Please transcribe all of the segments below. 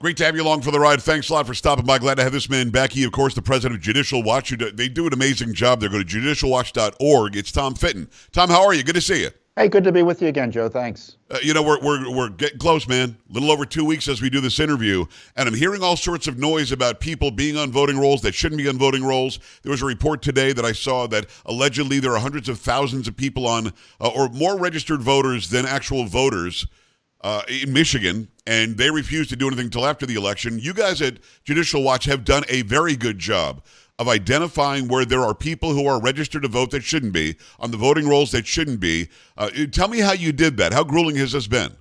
Great to have you along for the ride. Thanks a lot for stopping by. Glad to have this man back. He, of course, the president of Judicial Watch. They do an amazing job there. Go to judicialwatch.org. It's Tom Fitton. Tom, how are you? Good to see you. Hey, good to be with you again, Joe. Thanks. We're getting close, man. A little over 2 weeks as we do this interview, and I'm hearing all sorts of noise about people being on voting rolls that shouldn't be on voting rolls. There was a report today that I saw that allegedly there are hundreds of thousands of people on, or more registered voters than actual voters in Michigan, and they refuse to do anything until after the election. You guys at Judicial Watch have done a very good job of identifying where there are people who are registered to vote that shouldn't be, on the voting rolls that shouldn't be. Tell me how you did that. How grueling has this been?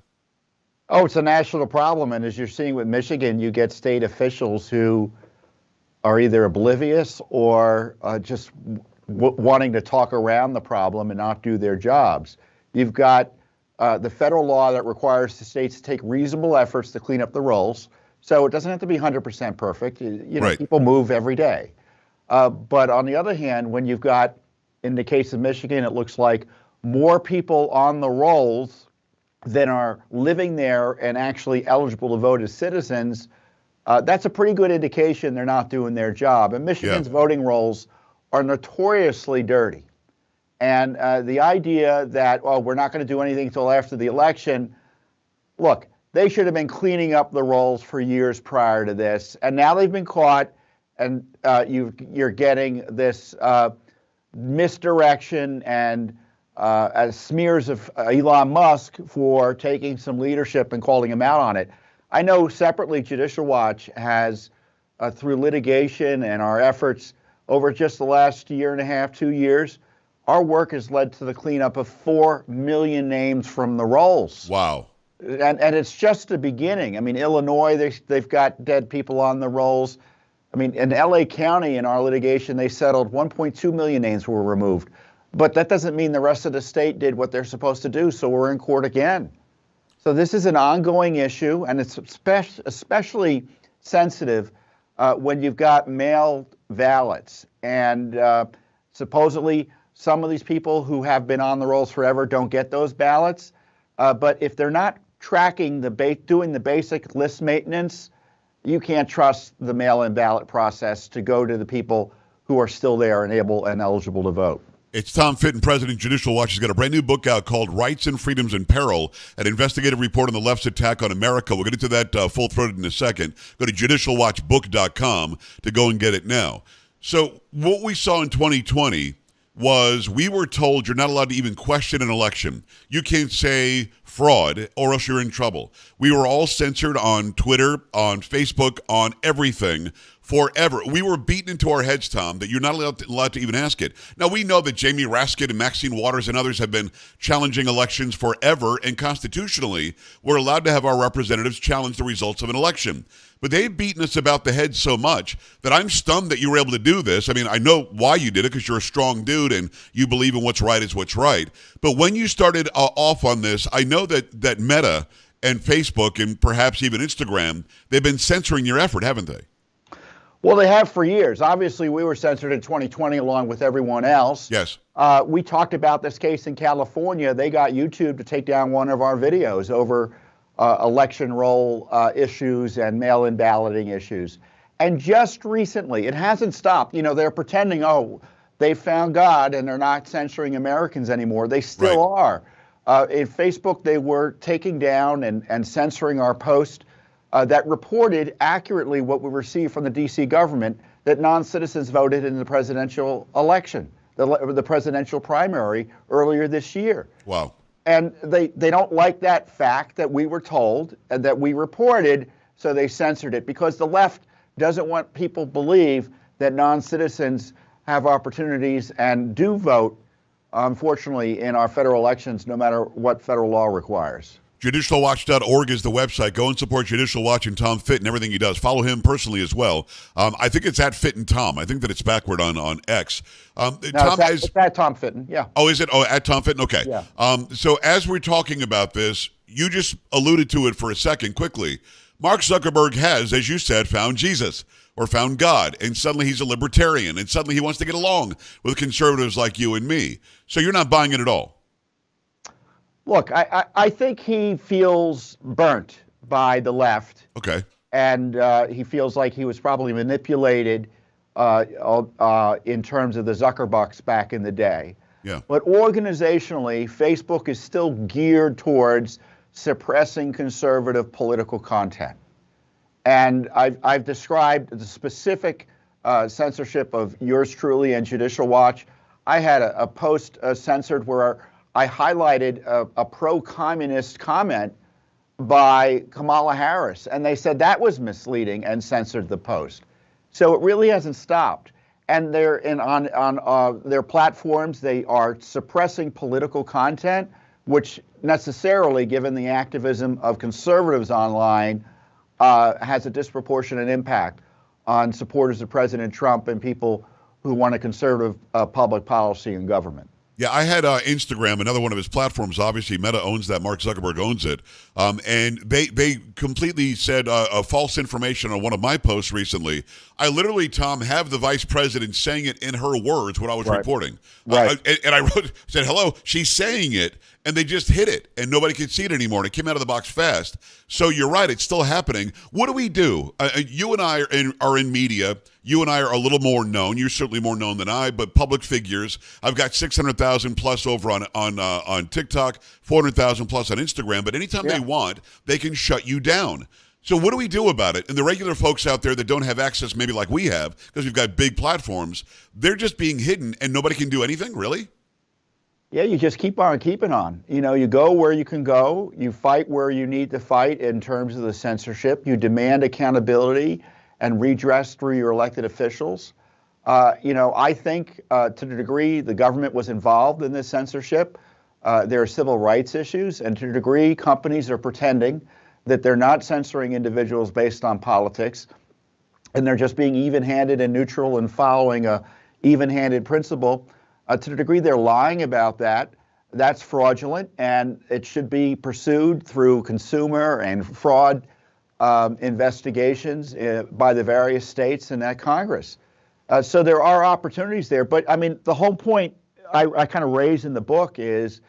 Oh, it's a national problem, and as you're seeing with Michigan, you get state officials who are either oblivious or just wanting to talk around the problem and not do their jobs. You've got the federal law that requires the states to take reasonable efforts to clean up the rolls, so it doesn't have to be 100% perfect. Right. People move every day. But on the other hand, when you've got, in the case of Michigan, it looks like more people on the rolls than are living there and actually eligible to vote as citizens, that's a pretty good indication they're not doing their job. And Michigan's voting rolls are notoriously dirty. And the idea that, we're not going to do anything until after the election, look, they should have been cleaning up the rolls for years prior to this. And now they've been caught. And you're getting this misdirection and smears of Elon Musk for taking some leadership and calling him out on it. I know separately Judicial Watch has, through litigation and our efforts over just the last year and a half, 2 years, our work has led to the cleanup of 4 million names from the rolls. Wow. And it's just the beginning. I mean, Illinois, they've got dead people on the rolls. I mean, in LA County, in our litigation, they settled 1.2 million names were removed. But that doesn't mean the rest of the state did what they're supposed to do, so we're in court again. So this is an ongoing issue, and it's especially sensitive when you've got mail ballots. And supposedly, some of these people who have been on the rolls forever don't get those ballots. But if they're not tracking doing the basic list maintenance, you can't trust the mail-in ballot process to go to the people who are still there and able and eligible to vote. It's Tom Fitton, President of Judicial Watch. He's got a brand new book out called Rights and Freedoms in Peril, an investigative report on the left's attack on America. We'll get into that full-throated in a second. Go to judicialwatchbook.com to go and get it now. So what we saw in 2020 was we were told you're not allowed to even question an election. You can't say fraud or else you're in trouble. We were all censored on Twitter, on Facebook, on everything forever. We were beaten into our heads, Tom, that you're not allowed to even ask it. Now, we know that Jamie Raskin and Maxine Waters and others have been challenging elections forever, and constitutionally, we're allowed to have our representatives challenge the results of an election. But they've beaten us about the head so much that I'm stunned that you were able to do this. I mean, I know why you did it, because you're a strong dude and you believe in what's right is what's right. But when you started off on this, I know that Meta and Facebook and perhaps even Instagram, they've been censoring your effort, haven't they? Well, they have for years. Obviously, we were censored in 2020 along with everyone else. Yes. We talked about this case in California. They got YouTube to take down one of our videos over election roll issues and mail-in balloting issues. And just recently, it hasn't stopped. You know, they're pretending, they found God and they're not censoring Americans anymore. They still are. In Facebook, they were taking down and censoring our post that reported accurately what we received from the D.C. government, that non-citizens voted in the presidential election, the presidential primary earlier this year. Wow. And they don't like that fact that we were told and that we reported, so they censored it, because the left doesn't want people to believe that non-citizens have opportunities and do vote, unfortunately, in our federal elections, no matter what federal law requires. Judicialwatch.org is the website. Go and support Judicial Watch and Tom Fitton, everything he does. Follow him personally as well. I think it's at Fitton Tom. I think that it's backward on X. No, it's at Tom Fitton, yeah. Oh, is it? Oh, at Tom Fitton? Okay. Yeah. So as we're talking about this, you just alluded to it for a second quickly. Mark Zuckerberg has, as you said, found Jesus or found God, and suddenly he's a libertarian, and suddenly he wants to get along with conservatives like you and me. So you're not buying it at all. Look, I think he feels burnt by the left. Okay. and he feels like he was probably manipulated in terms of the Zuckerbucks back in the day. Yeah. But organizationally, Facebook is still geared towards suppressing conservative political content. And I've described the specific censorship of yours truly and Judicial Watch. I had a post censored where I highlighted a pro-communist comment by Kamala Harris, and they said that was misleading and censored the post. So it really hasn't stopped. And on their platforms, they are suppressing political content, which necessarily, given the activism of conservatives online, has a disproportionate impact on supporters of President Trump and people who want a conservative public policy and government. Yeah, I had Instagram, another one of his platforms. Obviously, Meta owns that. Mark Zuckerberg owns it. And they completely said false information on one of my posts recently. I literally, Tom, have the vice president saying it in her words when I was reporting. Right. And I said, hello, she's saying it, and they just hit it, and nobody could see it anymore, and it came out of the box fast. So you're right, it's still happening. What do we do? You and I are in media. You and I are a little more known. You're certainly more known than I, but public figures. I've got 600,000 plus over on TikTok, 400,000 plus on Instagram. But anytime they want, they can shut you down. So what do we do about it? And the regular folks out there that don't have access, maybe like we have, because we've got big platforms, they're just being hidden, and nobody can do anything, really? Yeah, you just keep on keeping on. You know, you go where you can go. You fight where you need to fight in terms of the censorship. You demand accountability and redress through your elected officials. I think to the degree the government was involved in this censorship, there are civil rights issues, and to the degree companies are pretending that they're not censoring individuals based on politics, and they're just being even-handed and neutral and following a even-handed principle. To the degree they're lying about that, that's fraudulent, and it should be pursued through consumer and fraud investigations by the various states and that Congress. So there are opportunities there. But I mean, the whole point I kind of raise in the book is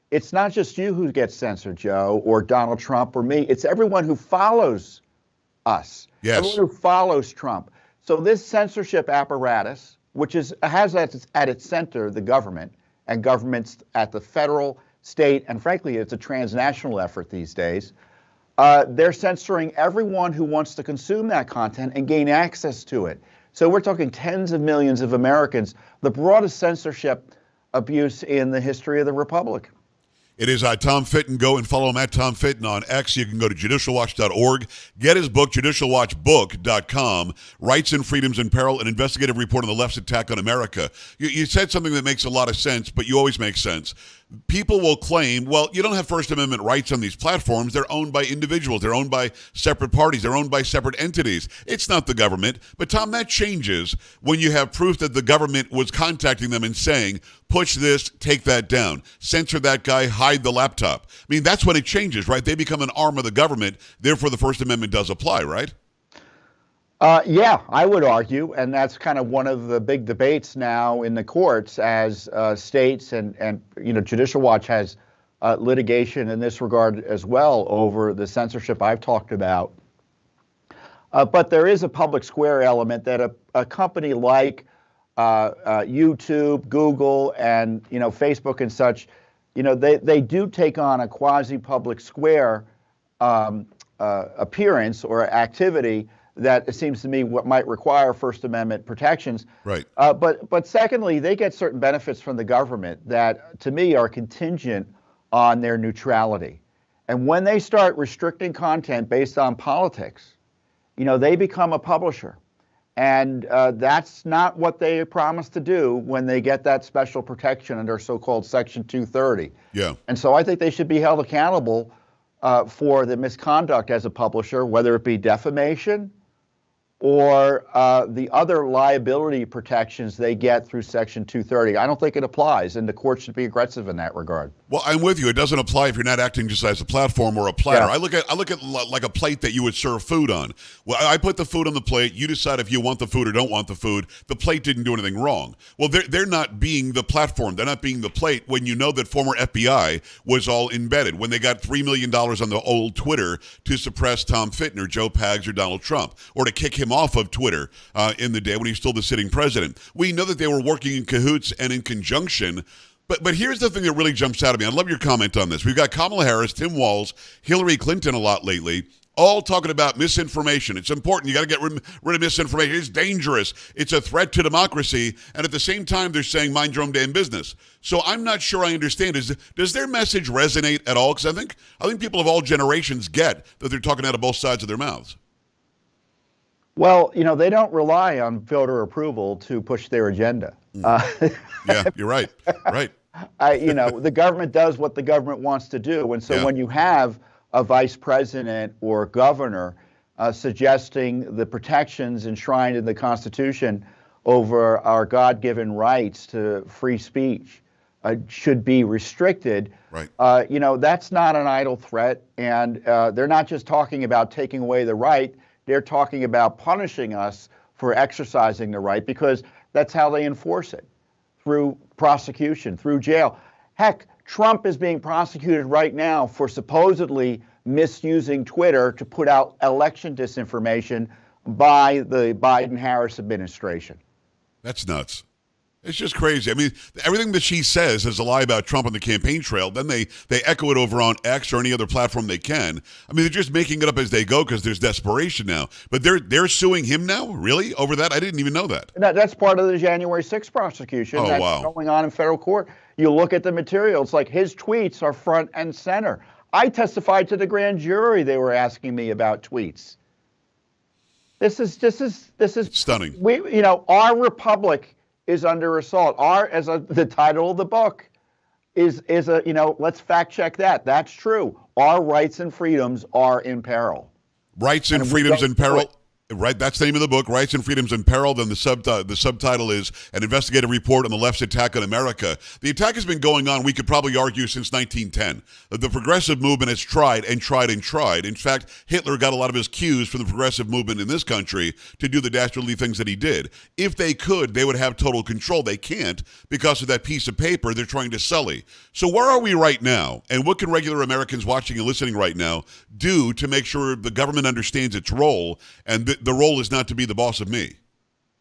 it's not just you who gets censored, Joe, or Donald Trump or me. It's everyone who follows us, everyone who follows Trump. So this censorship apparatus, which has at its center the government, and governments at the federal, state, and frankly, it's a transnational effort these days. They're censoring everyone who wants to consume that content and gain access to it. So we're talking tens of millions of Americans, the broadest censorship abuse in the history of the Republic. It is Tom Fitton. Go and follow him at Tom Fitton on X. You can go to judicialwatch.org. Get his book, judicialwatchbook.com, Rights and Freedoms in Peril, an investigative report on the left's attack on America. You said something that makes a lot of sense, but you always make sense. People will claim, well, you don't have First Amendment rights on these platforms. They're owned by individuals. They're owned by separate parties. They're owned by separate entities. It's not the government. But, Tom, that changes when you have proof that the government was contacting them and saying, push this, take that down, censor that guy, hide the laptop. I mean, that's when it changes, right? They become an arm of the government. Therefore, the First Amendment does apply, right? Yeah, I would argue, and that's kind of one of the big debates now in the courts as states and Judicial Watch has litigation in this regard as well over the censorship I've talked about. But there is a public square element that a company like YouTube, Google, and Facebook and such, they do take on a quasi-public square appearance or activity that it seems to me what might require First Amendment protections. Right. But secondly, they get certain benefits from the government that, to me, are contingent on their neutrality. And when they start restricting content based on politics, they become a publisher. And that's not what they promised to do when they get that special protection under so-called Section 230. Yeah. And so I think they should be held accountable for the misconduct as a publisher, whether it be defamation or the other liability protections they get through Section 230. I don't think it applies, and the court should be aggressive in that regard. Well, I'm with you. It doesn't apply if you're not acting just as a platform or a platter. Yeah. I look at like a plate that you would serve food on. Well, I put the food on the plate. You decide if you want the food or don't want the food. The plate didn't do anything wrong. Well, they're not being the platform. They're not being the plate when you know that former FBI was all embedded when they got $3 million on the old Twitter to suppress Tom Fitton or Joe Pags or Donald Trump or to kick him off of Twitter in the day when he's still the sitting president. We know that they were working in cahoots and in conjunction. But here's the thing that really jumps out at me. I love your comment on this. We've got Kamala Harris, Tim Walz, Hillary Clinton a lot lately, all talking about misinformation. It's important. You got to get rid of misinformation. It's dangerous. It's a threat to democracy. And at the same time, they're saying mind your own damn business. So I'm not sure I understand. Does their message resonate at all? Because I think people of all generations get that they're talking out of both sides of their mouths. Well, they don't rely on voter approval to push their agenda. Yeah, you're right. Right. The government does what the government wants to do. And so when you have a vice president or governor suggesting the protections enshrined in the Constitution over our God-given rights to free speech should be restricted, right. That's not an idle threat. And they're not just talking about taking away the right. They're talking about punishing us for exercising the right because that's how they enforce it, through prosecution, through jail. Heck, Trump is being prosecuted right now for supposedly misusing Twitter to put out election disinformation by the Biden-Harris administration. That's nuts. It's just crazy. I mean, everything that she says is a lie about Trump on the campaign trail. Then they echo it over on X or any other platform they can. I mean, they're just making it up as they go because there's desperation now. But they're suing him now? Really? Over that? I didn't even know that. That's part of the January 6th prosecution that's going on in federal court. You look at the material. It's like his tweets are front and center. I testified to the grand jury. They were asking me about tweets. This is stunning. Our republic is under assault. The title of the book is let's fact check that. That's true. Our rights and freedoms are in peril. Rights and freedoms in peril. Right, that's the name of the book, Rights and Freedoms in Peril. Then the subtitle is An Investigative Report on the Left's Attack on America. The attack has been going on, we could probably argue, since 1910. The progressive movement has tried and tried and tried. In fact, Hitler got a lot of his cues from the progressive movement in this country to do the dastardly things that he did. If they could, they would have total control. They can't because of that piece of paper they're trying to sully. So where are we right now? And what can regular Americans watching and listening right now do to make sure the government understands its role and the role is not to be the boss of me?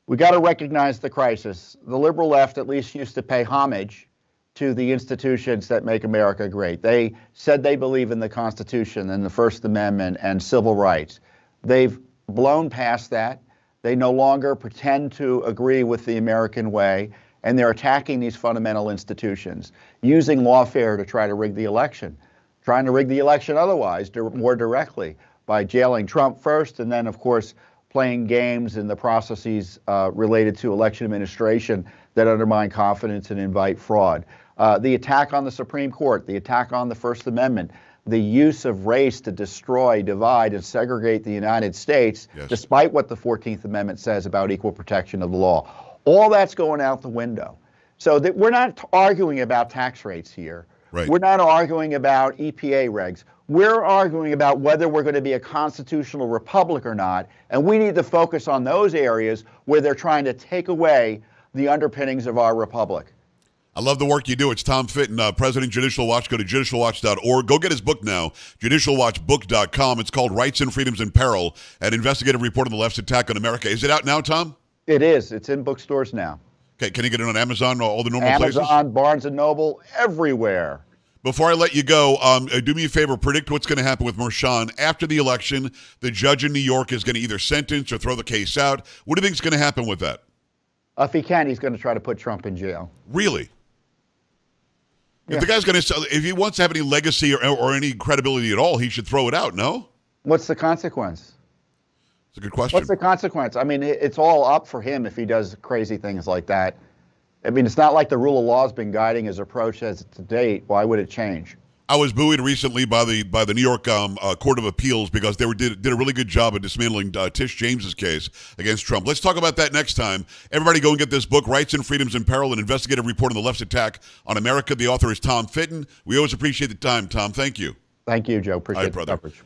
We got to recognize the crisis. The liberal left at least used to pay homage to the institutions that make America great. They said they believe in the Constitution and the First Amendment and civil rights. They've blown past that. They no longer pretend to agree with the American way, and they're attacking these fundamental institutions, using lawfare to try to rig the election, trying to rig the election otherwise, more directly, by jailing Trump first, and then, of course, playing games in the processes related to election administration that undermine confidence and invite fraud. The attack on the Supreme Court, the attack on the First Amendment, the use of race to destroy, divide, and segregate the United States, yes, despite what the 14th Amendment says about equal protection of the law. All that's going out the window. So that we're not arguing about tax rates here. Right. We're not arguing about EPA regs. We're arguing about whether we're going to be a constitutional republic or not, and we need to focus on those areas where they're trying to take away the underpinnings of our republic. I love the work you do. It's Tom Fitton, President Judicial Watch. Go to judicialwatch.org. Go get his book now, judicialwatchbook.com. It's called Rights and Freedoms in Peril, an investigative report on the left's attack on America. Is it out now, Tom? It is. It's in bookstores now. Okay, can you get it on Amazon, all the normal places? Amazon, Barnes & Noble, everywhere. Before I let you go, do me a favor, predict what's going to happen with Merchan after the election. The judge in New York is going to either sentence or throw the case out. What do you think is going to happen with that? If he can, he's going to try to put Trump in jail. Really? Yeah. If the guy's going to, if he wants to have any legacy or any credibility at all, he should throw it out, no? What's the consequence? It's a good question. What's the consequence? I mean, it's all up for him if he does crazy things like that. I mean, it's not like the rule of law has been guiding his approach as to date. Why would it change? I was buoyed recently by the New York Court of Appeals because they did a really good job of dismantling Tish James's case against Trump. Let's talk about that next time. Everybody go and get this book, Rights and Freedoms in Peril, an investigative report on the left's attack on America. The author is Tom Fitton. We always appreciate the time, Tom. Thank you. Thank you, Joe. Appreciate the brother. coverage.